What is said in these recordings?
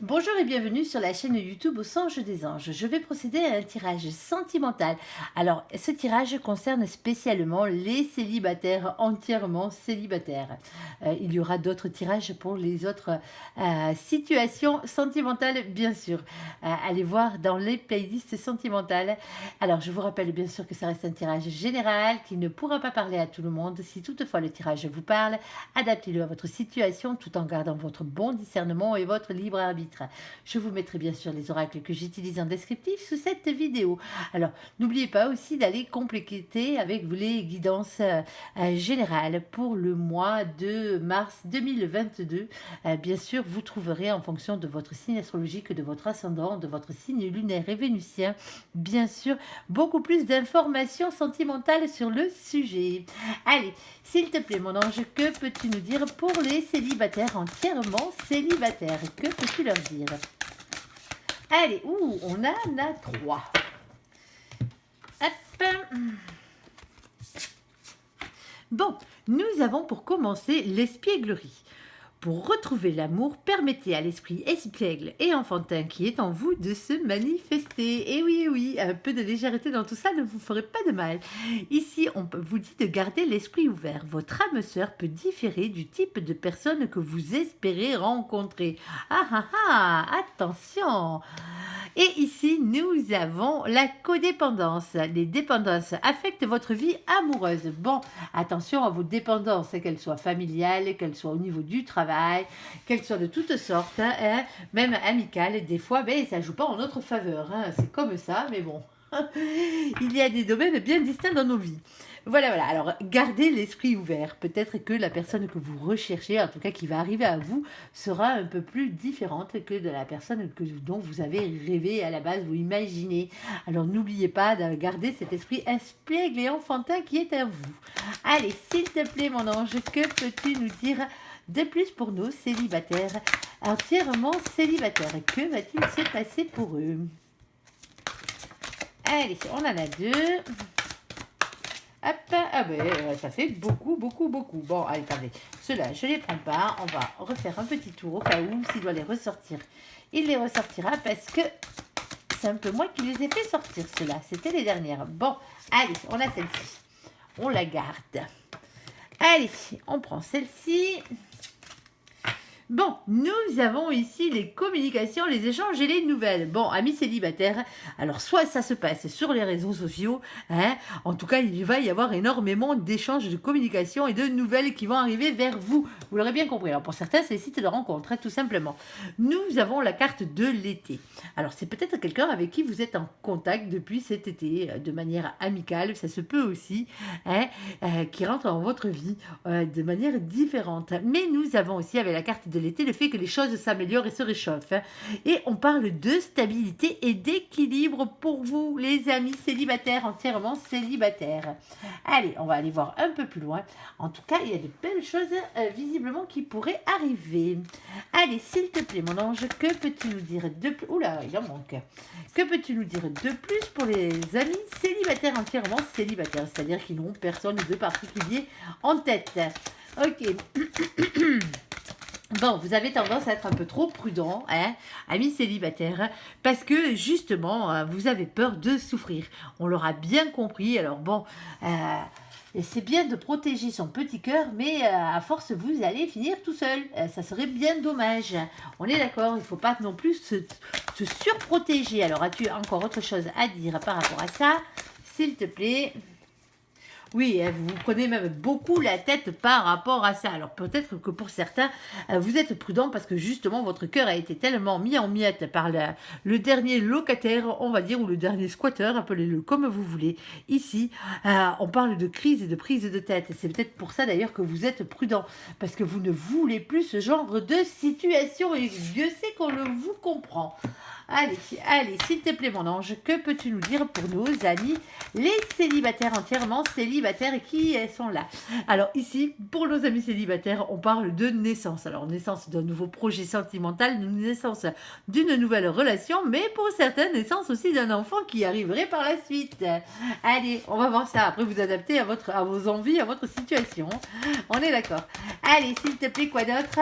Bonjour et bienvenue sur la chaîne YouTube Au Songe des Anges. Je vais procéder à un tirage sentimental. Alors, ce tirage concerne spécialement les célibataires, entièrement célibataires. Il y aura d'autres tirages pour les autres situations sentimentales, bien sûr. Allez voir dans les playlists sentimentales. Alors, je vous rappelle bien sûr que ça reste un tirage général qui ne pourra pas parler à tout le monde. Si toutefois le tirage vous parle, adaptez-le à votre situation tout en gardant votre bon discernement et votre libre arbitre. Je vous mettrai bien sûr les oracles que j'utilise en descriptif sous cette vidéo. Alors, n'oubliez pas aussi d'aller compléter avec vous les guidances générales pour le mois de mars 2022. Bien sûr, vous trouverez en fonction de votre signe astrologique, de votre ascendant, de votre signe lunaire et vénusien, bien sûr, beaucoup plus d'informations sentimentales sur le sujet. Allez, s'il te plaît, mon ange, que peux-tu nous dire pour les célibataires entièrement célibataires? Que peux-tu leur dire? Allez, on en a 3. Hop. Bon, nous avons pour commencer l'espièglerie. Pour retrouver l'amour, permettez à l'esprit espiègle et enfantin qui est en vous de se manifester. Et oui, un peu de légèreté dans tout ça ne vous ferait pas de mal. Ici, on vous dit de garder l'esprit ouvert. Votre âme sœur peut différer du type de personne que vous espérez rencontrer. Attention! Et ici, nous avons la codépendance. Les dépendances affectent votre vie amoureuse. Bon, attention à vos dépendances, qu'elles soient familiales, qu'elles soient au niveau du travail, qu'elles soient de toutes sortes, même amicales. Des fois, ça ne joue pas en notre faveur. C'est comme ça, mais bon. Il y a des domaines bien distincts dans nos vies. Voilà. Alors, gardez l'esprit ouvert. Peut-être que la personne que vous recherchez, en tout cas qui va arriver à vous, sera un peu plus différente que de la personne dont vous avez rêvé à la base, vous imaginez. Alors, n'oubliez pas de garder cet esprit espiègle et enfantin qui est à vous. Allez, s'il te plaît, mon ange, que peux-tu nous dire de plus pour nos célibataires, entièrement célibataires? Que va-t-il se passer pour eux? Allez, on en a 2. Hop, ça fait beaucoup. Bon, allez, attendez. Ceux-là, je ne les prends pas. On va refaire un petit tour au cas où, s'il doit les ressortir. Il les ressortira parce que c'est un peu moi qui les ai fait sortir, ceux-là. C'était les dernières. Bon, allez, on a celle-ci. On la garde. Allez, on prend celle-ci. Bon, nous avons ici les communications, les échanges et les nouvelles. Bon, amis célibataires, alors soit ça se passe sur les réseaux sociaux, en tout cas il va y avoir énormément d'échanges, de communications et de nouvelles qui vont arriver vers vous. Vous l'aurez bien compris. Alors pour certains, c'est les sites de rencontres, tout simplement. Nous avons la carte de l'été. Alors c'est peut-être quelqu'un avec qui vous êtes en contact depuis cet été, de manière amicale, ça se peut aussi, qui rentre dans votre vie de manière différente. Mais nous avons aussi avec la carte de l'été le fait que les choses s'améliorent et se réchauffent. Et on parle de stabilité et d'équilibre pour vous, les amis célibataires, entièrement célibataires. Allez, on va aller voir un peu plus loin. En tout cas, il y a de belles choses visiblement qui pourraient arriver. Allez, s'il te plaît, mon ange, que peux-tu nous dire de plus? Oula, il en manque. Que peux-tu nous dire de plus pour les amis célibataires, entièrement célibataires, c'est-à-dire qui n'ont personne de particulier en tête? Ok. Bon, vous avez tendance à être un peu trop prudent, amis célibataires, parce que justement, vous avez peur de souffrir. On l'aura bien compris. Alors bon, c'est bien de protéger son petit cœur, mais à force, vous allez finir tout seul. Ça serait bien dommage. On est d'accord, il ne faut pas non plus se surprotéger. Alors, as-tu encore autre chose à dire par rapport à ça, s'il te plaît? Oui, vous vous prenez même beaucoup la tête par rapport à ça. Alors peut-être que pour certains, vous êtes prudent parce que justement votre cœur a été tellement mis en miettes par le dernier locataire, on va dire, ou le dernier squatteur, appelez-le comme vous voulez. Ici, on parle de crise et de prise de tête. C'est peut-être pour ça d'ailleurs que vous êtes prudent, parce que vous ne voulez plus ce genre de situation et Dieu sait qu'on le vous comprend. Allez, s'il te plaît, mon ange, que peux-tu nous dire pour nos amis, les célibataires, entièrement célibataires qui sont là? Alors ici, pour nos amis célibataires, on parle de naissance. Alors naissance d'un nouveau projet sentimental, naissance d'une nouvelle relation, mais pour certains, naissance aussi d'un enfant qui arriverait par la suite. Allez, on va voir ça. Après, vous adaptez à vos envies, à votre situation. On est d'accord. Allez, s'il te plaît, quoi d'autre?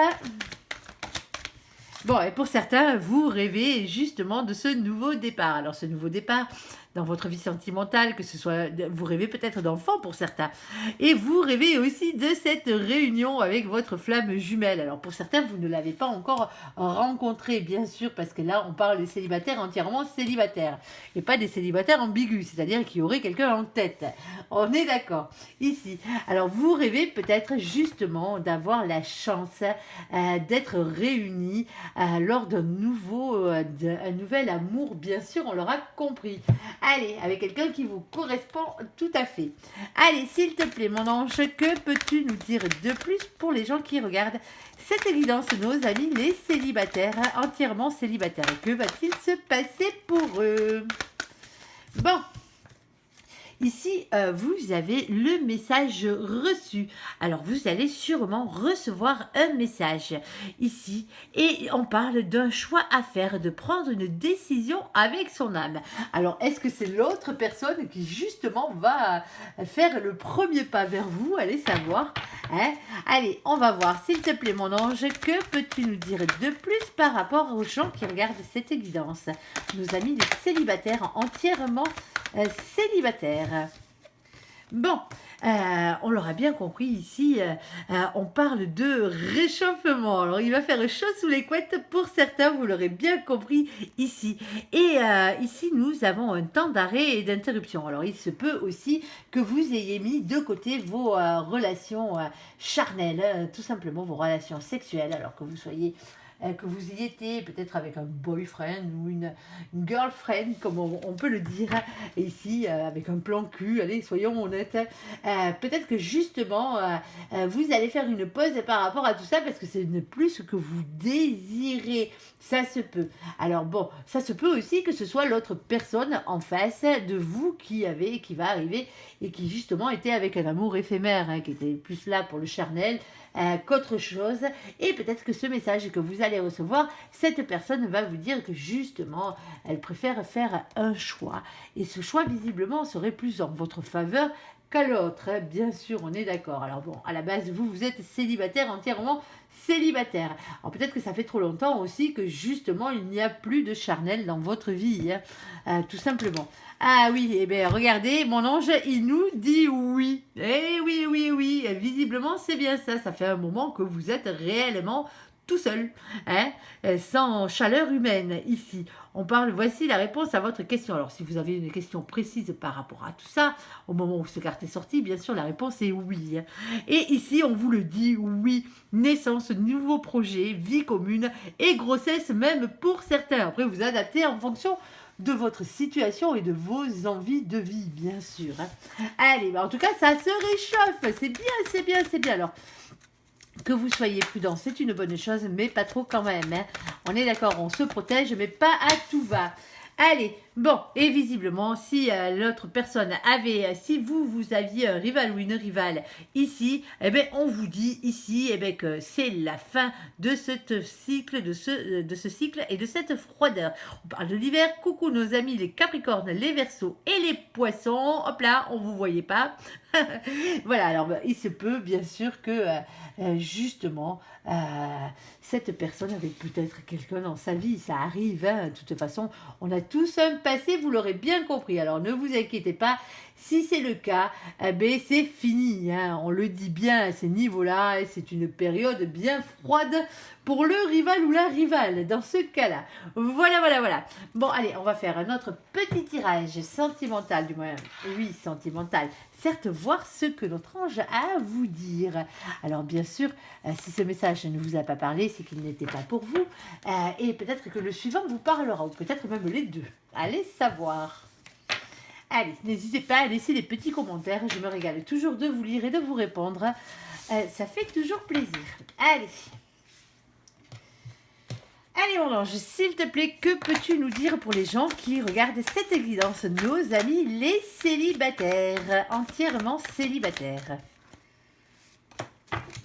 Bon, et pour certains, vous rêvez justement de ce nouveau départ. Alors, ce nouveau départ dans votre vie sentimentale, que ce soit, vous rêvez peut-être d'enfants pour certains, et vous rêvez aussi de cette réunion avec votre flamme jumelle. Alors, pour certains, vous ne l'avez pas encore rencontré, bien sûr, parce que là, on parle des célibataires entièrement célibataires, et pas des célibataires ambigus, c'est-à-dire qu'il y aurait quelqu'un en tête. On est d'accord, ici. Alors, vous rêvez peut-être justement d'avoir la chance d'être réunis lors d'un nouvel amour, bien sûr, on l'aura compris. Allez, avec quelqu'un qui vous correspond tout à fait. Allez, s'il te plaît, mon ange, que peux-tu nous dire de plus pour les gens qui regardent cette évidence, nos amis, les célibataires, entièrement célibataires? Que va-t-il se passer pour eux? Bon. Ici, vous avez le message reçu. Alors, vous allez sûrement recevoir un message ici. Et on parle d'un choix à faire, de prendre une décision avec son âme. Alors, est-ce que c'est l'autre personne qui, justement, va faire le premier pas vers vous? Allez savoir. Hein? Allez, on va voir. S'il te plaît, mon ange, que peux-tu nous dire de plus par rapport aux gens qui regardent cette évidence? Nos amis les célibataires, entièrement célibataire. Bon, on l'aura bien compris ici, on parle de réchauffement. Alors, il va faire chaud sous les couettes pour certains, vous l'aurez bien compris ici. Et ici, nous avons un temps d'arrêt et d'interruption. Alors, il se peut aussi que vous ayez mis de côté vos relations charnelles, tout simplement vos relations sexuelles, alors que vous soyez que vous y étiez peut-être avec un boyfriend ou une girlfriend, comme on peut le dire ici, avec un plan cul, allez, soyons honnêtes. Peut-être que justement, vous allez faire une pause par rapport à tout ça, parce que ce n'est plus ce que vous désirez. Ça se peut. Alors bon, ça se peut aussi que ce soit l'autre personne en face de vous qui va arriver et qui justement était avec un amour éphémère, qui était plus là pour le charnel qu'autre chose. Et peut-être que ce message que vous allez recevoir, cette personne va vous dire que justement, elle préfère faire un choix. Et ce choix, visiblement, serait plus en votre faveur qu'à l'autre. Bien sûr, on est d'accord. Alors bon, à la base, vous êtes célibataire, entièrement célibataire. Alors peut-être que ça fait trop longtemps aussi que justement, il n'y a plus de charnel dans votre vie, tout simplement. Ah oui, eh bien regardez, mon ange, il nous dit oui. Eh oui, oui, oui, visiblement c'est bien ça. Ça fait un moment que vous êtes réellement tout seul, hein, sans chaleur humaine ici. On parle, voici la réponse à votre question. Alors si vous avez une question précise par rapport à tout ça, au moment où cette carte est sortie, bien sûr la réponse est oui. Et ici on vous le dit, oui, naissance, nouveau projet, vie commune et grossesse même pour certains. Après vous adaptez en fonction de votre situation et de vos envies de vie, bien sûr. Allez, en tout cas, ça se réchauffe. C'est bien, c'est bien, c'est bien. Alors, que vous soyez prudent, c'est une bonne chose, mais pas trop quand même. On est d'accord, on se protège, mais pas à tout va. Allez, bon, et visiblement, si l'autre personne avait, si vous aviez un rival ou une rivale ici, eh bien, on vous dit ici, eh bien, que c'est la fin de ce cycle, de ce cycle et de cette froideur. On parle de l'hiver, coucou nos amis les Capricornes, les Verseaux et les Poissons. Hop là, on vous voyait pas. Voilà, alors il se peut bien sûr que justement cette personne avait peut-être quelqu'un dans sa vie, ça arrive, de toute façon, on a tous un passé, vous l'aurez bien compris, alors ne vous inquiétez pas, si c'est le cas, ben c'est fini, on le dit bien à ces niveaux-là, c'est une période bien froide pour le rival ou la rivale, dans ce cas-là. Voilà, voilà, voilà. Bon, allez, on va faire un autre petit tirage sentimental, du moins, oui, sentimental, certes, voir ce que notre ange a à vous dire. Alors, bien sûr, si ce message ne vous a pas parlé, c'est qu'il n'était pas pour vous, et peut-être que le suivant vous parlera, ou peut-être même les deux. Allez savoir. Allez, n'hésitez pas à laisser des petits commentaires, je me régale toujours de vous lire et de vous répondre. Ça fait toujours plaisir. Allez. Allez mon ange, s'il te plaît, que peux-tu nous dire pour les gens qui regardent cette évidence, nos amis les célibataires, entièrement célibataires?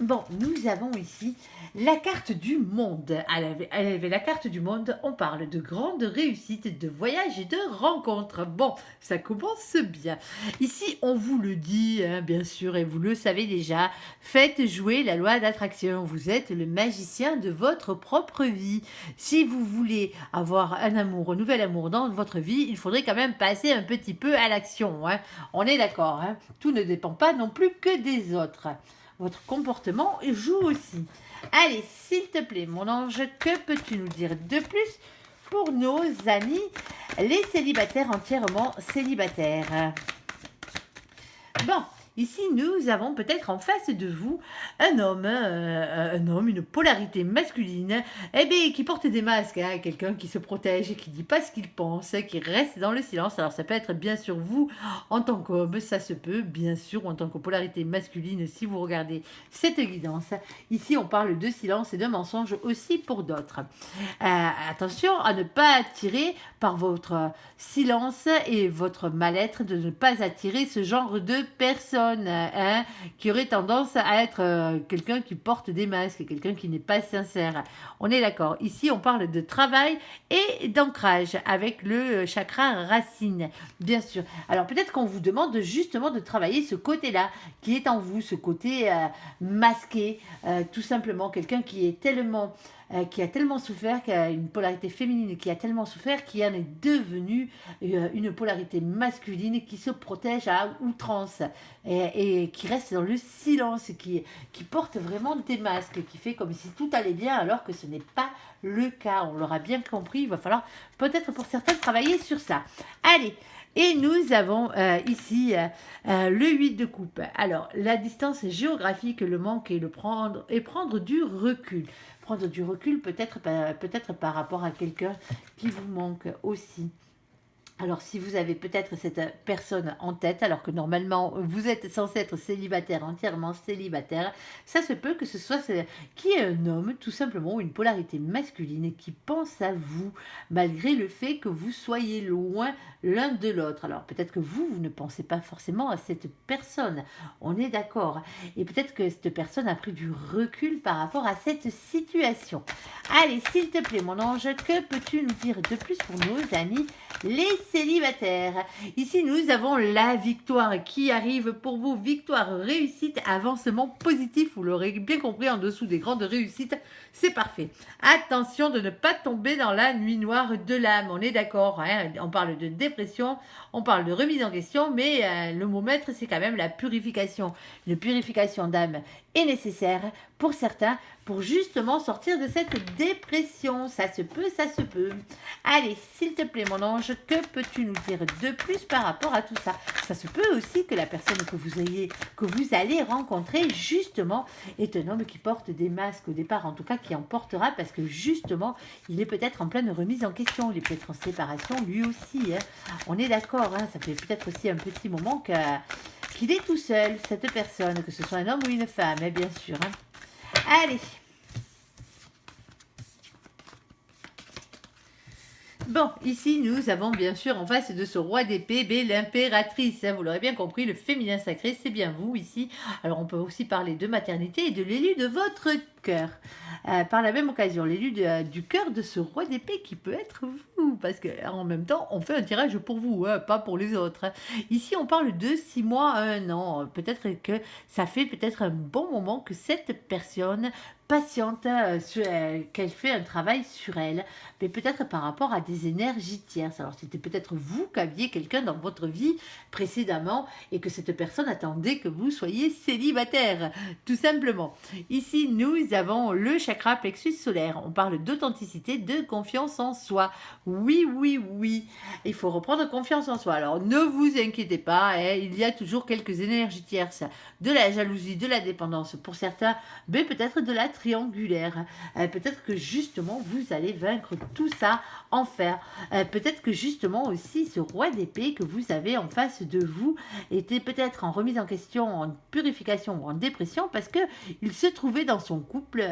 Bon, nous avons ici la carte du monde. Elle avait la carte du monde. On parle de grandes réussites, de voyages et de rencontres. Bon, ça commence bien. Ici, on vous le dit, hein, bien sûr, et vous le savez déjà. Faites jouer la loi d'attraction. Vous êtes le magicien de votre propre vie. Si vous voulez avoir un amour, un nouvel amour dans votre vie, il faudrait quand même passer un petit peu à l'action, hein. On est d'accord, hein. Tout ne dépend pas non plus que des autres. Votre comportement joue aussi. Allez, s'il te plaît, mon ange, que peux-tu nous dire de plus pour nos amis, les célibataires entièrement célibataires? Bon, ici nous avons peut-être en face de vous un homme, une polarité masculine, eh bien, qui porte des masques, hein, quelqu'un qui se protège, qui dit pas ce qu'il pense, qui reste dans le silence. Alors ça peut être bien sûr vous en tant qu'homme, ça se peut, bien sûr, en tant que polarité masculine, si vous regardez cette guidance. Ici on parle de silence et de mensonge aussi pour d'autres. Attention à ne pas attirer par votre silence et votre mal-être, de ne pas attirer ce genre de personnes, hein, qui aurait tendance à être quelqu'un qui porte des masques, quelqu'un qui n'est pas sincère. On est d'accord. Ici, on parle de travail et d'ancrage avec le chakra racine, bien sûr. Alors peut-être qu'on vous demande justement de travailler ce côté-là qui est en vous, ce côté masqué, tout simplement. Quelqu'un qui a tellement souffert, qui a une polarité féminine, qui a tellement souffert, qui en est devenu une polarité masculine qui se protège à outrance et qui reste dans le silence, qui porte vraiment des masques, qui fait comme si tout allait bien alors que ce n'est pas le cas. On l'aura bien compris, il va falloir peut-être pour certains travailler sur ça. Allez, et nous avons ici le 8 de coupe. Alors, la distance géographique, le manque et prendre du recul. Prendre du recul peut-être par rapport à quelqu'un qui vous manque aussi. Alors, si vous avez peut-être cette personne en tête, alors que normalement vous êtes censé être célibataire, entièrement célibataire, ça se peut que ce soit qui est un homme, tout simplement, ou une polarité masculine qui pense à vous, malgré le fait que vous soyez loin l'un de l'autre. Alors, peut-être que vous ne pensez pas forcément à cette personne, on est d'accord. Et peut-être que cette personne a pris du recul par rapport à cette situation. Allez, s'il te plaît, mon ange, que peux-tu nous dire de plus pour nos amis les célibataires? Ici, nous avons la victoire qui arrive pour vous. Victoire, réussite, avancement positif. Vous l'aurez bien compris, en dessous des grandes réussites, c'est parfait. Attention de ne pas tomber dans la nuit noire de l'âme. On est d'accord, hein? On parle de dépression, on parle de remise en question, mais le mot maître, c'est quand même la purification. Une purification d'âme est nécessaire pour certains, pour justement sortir de cette dépression. Ça se peut, ça se peut. Allez, s'il te plaît, mon ange, que peux-tu nous dire de plus par rapport à tout ça? Ça se peut aussi que la personne que vous allez rencontrer, justement, est un homme qui porte des masques au départ, en tout cas qui en portera, parce que justement, il est peut-être en pleine remise en question, il est peut-être en séparation lui aussi, hein. On est d'accord, hein, ça fait peut-être aussi un petit moment qu'il est tout seul, cette personne, que ce soit un homme ou une femme, hein, bien sûr, hein. Allez. Bon, ici, nous avons bien sûr en face de ce roi d'épée, l'impératrice. Hein, vous l'aurez bien compris, le féminin sacré, c'est bien vous ici. Alors, on peut aussi parler de maternité et de l'élu de votre cœur. Par la même occasion, l'élu du cœur de ce roi d'épée qui peut être vous. Parce qu'en même temps, on fait un tirage pour vous, hein, pas pour les autres. Hein. Ici, on parle de 6 mois à 1 an. Peut-être que ça fait peut-être un bon moment que cette personne patiente, qu'elle fait un travail sur elle, mais peut-être par rapport à des énergies tierces. Alors c'était peut-être vous qui aviez quelqu'un dans votre vie précédemment et que cette personne attendait que vous soyez célibataire, tout simplement. Ici, nous avons le chakra plexus solaire. On parle d'authenticité, de confiance en soi. Oui, oui, oui. Il faut reprendre confiance en soi. Alors ne vous inquiétez pas, hein, il y a toujours quelques énergies tierces, de la jalousie, de la dépendance pour certains, mais peut-être de la triangulaire. Peut-être que justement vous allez vaincre tout ça en fer. Peut-être que justement aussi ce roi d'épée que vous avez en face de vous était peut-être en remise en question, en purification ou en dépression parce que il se trouvait dans son couple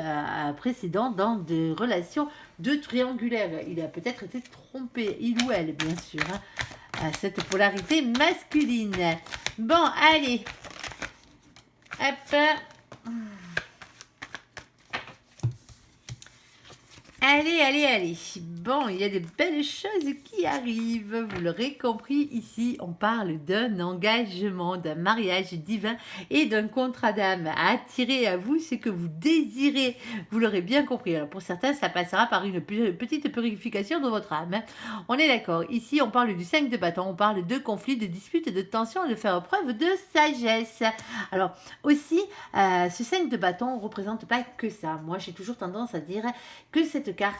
précédent dans des relations de triangulaire. Il a peut-être été trompé, il ou elle bien sûr, hein, cette polarité masculine. Bon, allez. Hop. Allez, allez, allez. Bon, il y a des belles choses qui arrivent. Vous l'aurez compris, ici, on parle d'un engagement, d'un mariage divin et d'un contrat d'âme à attirer à vous ce que vous désirez. Vous l'aurez bien compris. Alors, pour certains, ça passera par une petite purification de votre âme. On est d'accord. Ici, on parle du 5 de bâton. On parle de conflits, de disputes, de tensions, de faire preuve de sagesse. Alors, aussi, ce 5 de bâton ne représente pas que ça. Moi, j'ai toujours tendance à dire que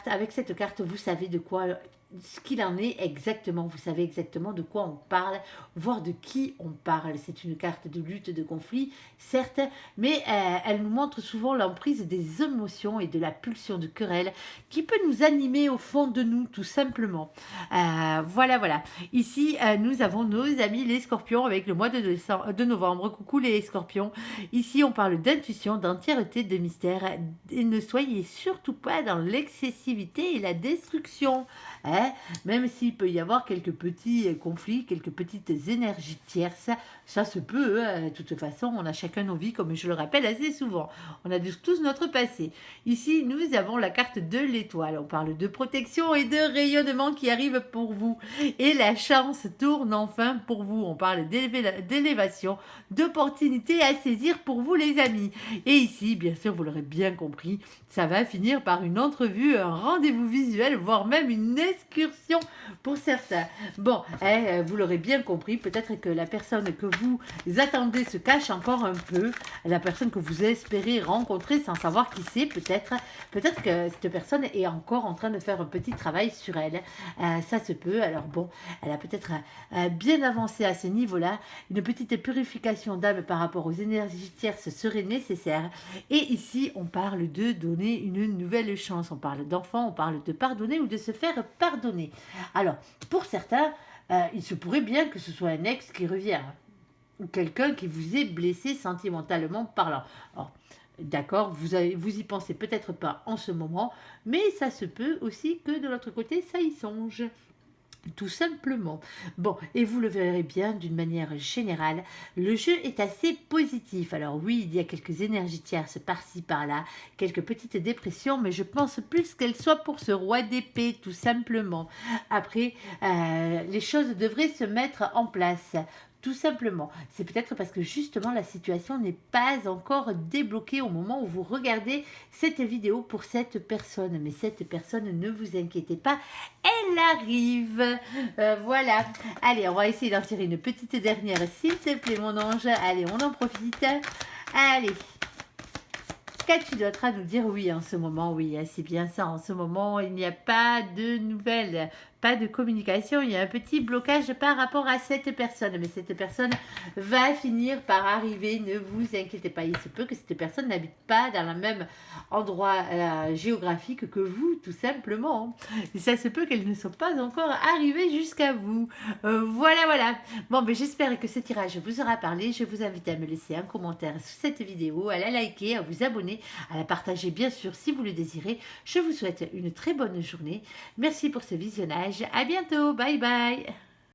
avec cette carte, vous savez de quoi, ce qu'il en est exactement. Vous savez exactement de quoi on parle, voire de qui on parle. C'est une carte de lutte, de conflit, certes, mais elle nous montre souvent l'emprise des émotions et de la pulsion de querelle qui peut nous animer au fond de nous, tout simplement. Voilà, voilà. Ici, nous avons nos amis les scorpions avec le mois de novembre. Coucou les scorpions. Ici, on parle d'intuition, d'entièreté, de mystère. Et ne soyez surtout pas dans l'excessivité et la destruction. Hein, même s'il peut y avoir quelques petits conflits, quelques petites énergies tierces, ça se peut. Hein. De toute façon, on a chacun nos vies, comme je le rappelle assez souvent. On a tous notre passé. Ici, nous avons la carte de l'étoile. On parle de protection et de rayonnement qui arrive pour vous. Et la chance tourne enfin pour vous. On parle d'élévation, d'opportunités à saisir pour vous, les amis. Et ici, bien sûr, vous l'aurez bien compris, ça va finir par une entrevue, un rendez-vous visuel, voire même une excursion pour certains. Bon, vous l'aurez bien compris, peut-être que la personne que vous attendez se cache encore un peu, la personne que vous espérez rencontrer sans savoir qui c'est, peut-être que cette personne est encore en train de faire un petit travail sur elle. Ça se peut, alors bon, elle a peut-être bien avancé à ce niveau-là, une petite purification d'âme par rapport aux énergies tierces serait nécessaire. Et ici, on parle de donner une nouvelle chance, on parle d'enfant, on parle de pardonner ou de se faire pardonner. Alors, pour certains, il se pourrait bien que ce soit un ex qui revient, ou quelqu'un qui vous ait blessé sentimentalement parlant. Alors, d'accord, vous y pensez peut-être pas en ce moment, mais ça se peut aussi que de l'autre côté, ça y songe. Tout simplement. Bon, et vous le verrez bien d'une manière générale, le jeu est assez positif. Alors oui, il y a quelques énergies tierces par-ci, par-là, quelques petites dépressions, mais je pense plus qu'elles soient pour ce roi d'épée, tout simplement. Après, les choses devraient se mettre en place. Tout simplement. C'est peut-être parce que justement la situation n'est pas encore débloquée au moment où vous regardez cette vidéo pour cette personne. Mais cette personne, ne vous inquiétez pas, elle arrive. Voilà. Allez, on va essayer d'en tirer une petite dernière, s'il te plaît, mon ange. Allez, on en profite. Allez. Qu'as-tu d'autre à nous dire? Oui, en ce moment, oui, c'est bien ça. En ce moment, il n'y a pas de nouvelles, pas de communication. Il y a un petit blocage par rapport à cette personne. Mais cette personne va finir par arriver. Ne vous inquiétez pas. Il se peut que cette personne n'habite pas dans le même endroit géographique que vous, tout simplement. Et ça se peut qu'elle ne soit pas encore arrivée jusqu'à vous. Voilà, voilà. Bon, ben, j'espère que ce tirage vous aura parlé. Je vous invite à me laisser un commentaire sous cette vidéo, à la liker, à vous abonner, à la partager bien sûr si vous le désirez. Je vous souhaite une très bonne journée. Merci pour ce visionnage. À bientôt. Bye bye.